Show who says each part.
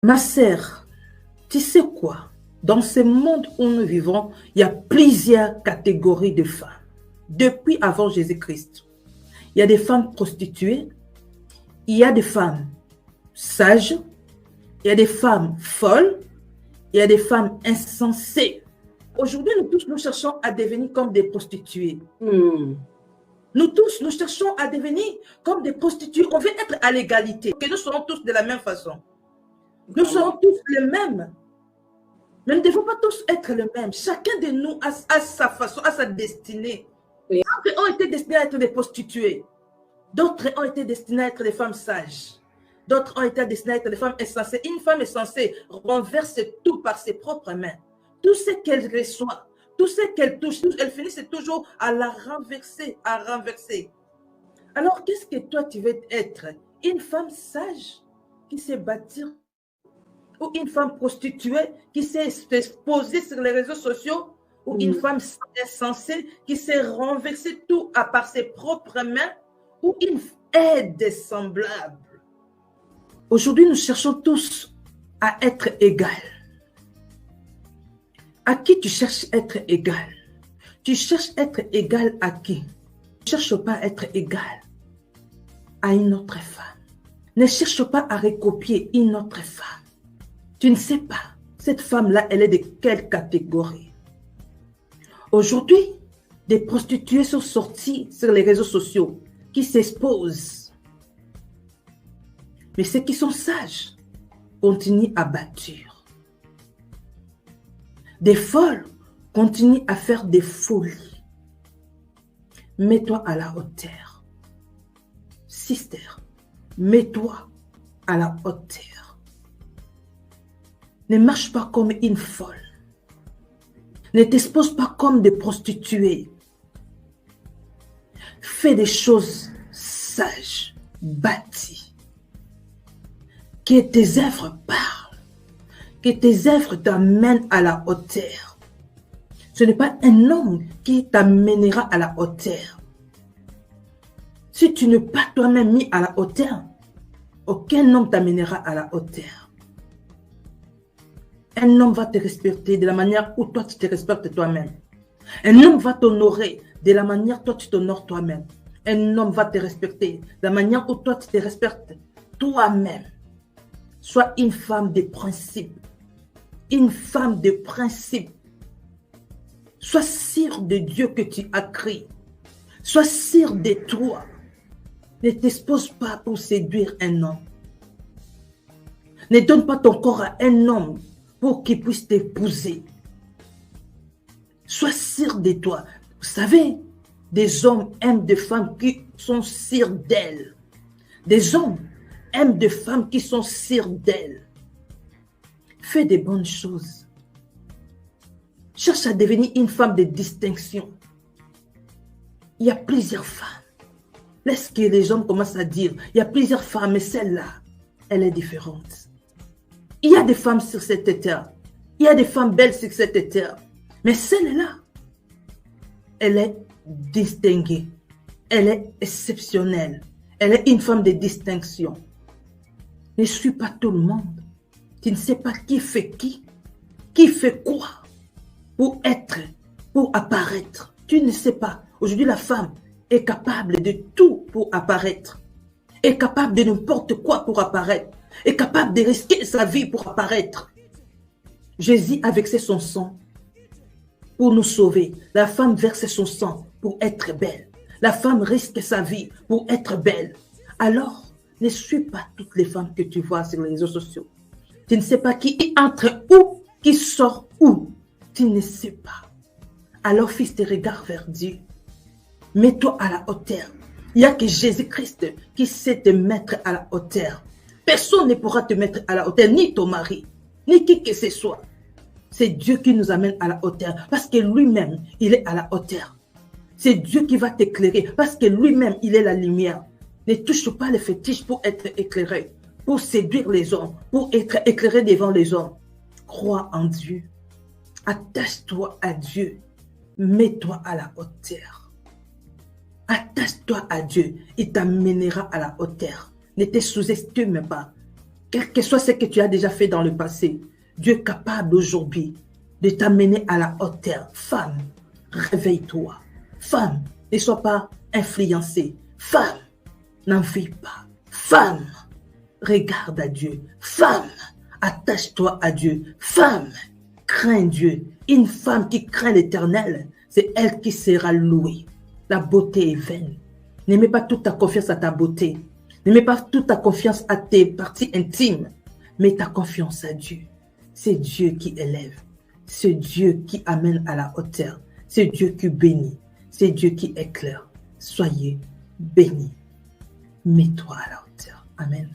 Speaker 1: Ma sœur, tu sais quoi? Dans ce monde où nous vivons, il y a plusieurs catégories de femmes. Depuis avant Jésus-Christ, il y a des femmes prostituées, il y a des femmes sages, il y a des femmes folles, il y a des femmes insensées. Aujourd'hui, nous tous, nous cherchons à devenir comme des prostituées. Nous tous, nous cherchons à devenir comme des prostituées. On veut être à l'égalité, que nous serons tous de la même façon. Nous serons tous les mêmes. Mais nous ne devons pas tous être les mêmes. Chacun de nous a sa façon, a sa destinée.
Speaker 2: Oui.
Speaker 1: D'autres ont été destinés à être des prostituées. D'autres ont été destinés à être des femmes sages. D'autres ont été destinés à être des femmes insensées. Une femme insensée renverse tout par ses propres mains. Tout ce qu'elle reçoit, tout ce qu'elle touche, elle finit toujours à la renverser, à renverser. Alors, qu'est-ce que toi, tu veux être? Une femme sage qui sait bâtir, ou une femme prostituée qui s'est exposée sur les réseaux sociaux, ou une femme insensée qui s'est renversée tout à par ses propres mains, ou une aide semblable. Aujourd'hui, nous cherchons tous à être égales. À qui tu cherches à être égal? Tu cherches à être égal à qui? Ne cherche pas à être égal à une autre femme. Ne cherche pas à recopier une autre femme. Tu ne sais pas, cette femme-là, elle est de quelle catégorie? Aujourd'hui, des prostituées sont sorties sur les réseaux sociaux qui s'exposent. Mais ceux qui sont sages continuent à bâtir. Des folles continuent à faire des folies. Mets-toi à la hauteur. Sister, mets-toi à la hauteur. Ne marche pas comme une folle. Ne t'expose pas comme des prostituées. Fais des choses sages, bâties. Que tes œuvres parlent. Que tes œuvres t'amènent à la hauteur. Ce n'est pas un homme qui t'amènera à la hauteur. Si tu n'es pas toi-même mis à la hauteur, aucun homme t'amènera à la hauteur. Un homme va te respecter de la manière où toi tu te respectes toi-même. Un homme va t'honorer de la manière où toi tu t'honores toi-même. Un homme va te respecter de la manière où toi tu te respectes toi-même. Sois une femme de principe. Une femme de principe. Sois sûr de Dieu que tu as créé. Sois sûr de toi. Ne t'expose pas pour séduire un homme. Ne donne pas ton corps à un homme pour qu'il puisse t'épouser. Sois sûr de toi. Vous savez, des hommes aiment des femmes qui sont sûres d'elles. Des hommes aiment des femmes qui sont sûres d'elles. Fais des bonnes choses. Cherche à devenir une femme de distinction. Il y a plusieurs femmes. Laisse que les hommes commencent à dire, il y a plusieurs femmes, mais celle-là, elle est différente. Il y a des femmes sur cette terre. Il y a des femmes belles sur cette terre. Mais celle-là, elle est distinguée. Elle est exceptionnelle. Elle est une femme de distinction. Ne suis pas tout le monde. Tu ne sais pas qui fait quoi pour être, pour apparaître. Tu ne sais pas. Aujourd'hui, la femme est capable de tout pour apparaître. Est capable de n'importe quoi pour apparaître. Est capable de risquer sa vie pour apparaître. Jésus a versé son sang pour nous sauver. La femme verse son sang pour être belle. La femme risque sa vie pour être belle. Alors, ne suis pas toutes les femmes que tu vois sur les réseaux sociaux. Tu ne sais pas qui entre où, qui sort où. Tu ne sais pas. Alors, fils, tes regards vers Dieu. Mets-toi à la hauteur. Il n'y a que Jésus-Christ qui sait te mettre à la hauteur. Personne ne pourra te mettre à la hauteur, ni ton mari, ni qui que ce soit. C'est Dieu qui nous amène à la hauteur, parce que lui-même, il est à la hauteur. C'est Dieu qui va t'éclairer, parce que lui-même, il est la lumière. Ne touche pas les fétiches pour être éclairé, pour séduire les hommes, pour être éclairé devant les hommes. Crois en Dieu. Attache-toi à Dieu. Mets-toi à la hauteur. Attache-toi à Dieu. Il t'amènera à la hauteur. Ne te sous-estime pas. quel que soit ce que tu as déjà fait dans le passé, Dieu est capable aujourd'hui de t'amener à la hauteur. Femme, réveille-toi. Femme, ne sois pas influencée. Femme, n'envie pas. Femme, regarde à Dieu. Femme, attache-toi à Dieu. Femme, crains Dieu. Une femme qui craint l'Éternel, c'est elle qui sera louée. La beauté est vaine. Ne mets pas toute ta confiance à ta beauté. Ne mets pas toute ta confiance à tes parties intimes. Mets ta confiance à Dieu. C'est Dieu qui élève. C'est Dieu qui amène à la hauteur. C'est Dieu qui bénit. C'est Dieu qui éclaire. Soyez bénis. Mets-toi à la hauteur. Amen.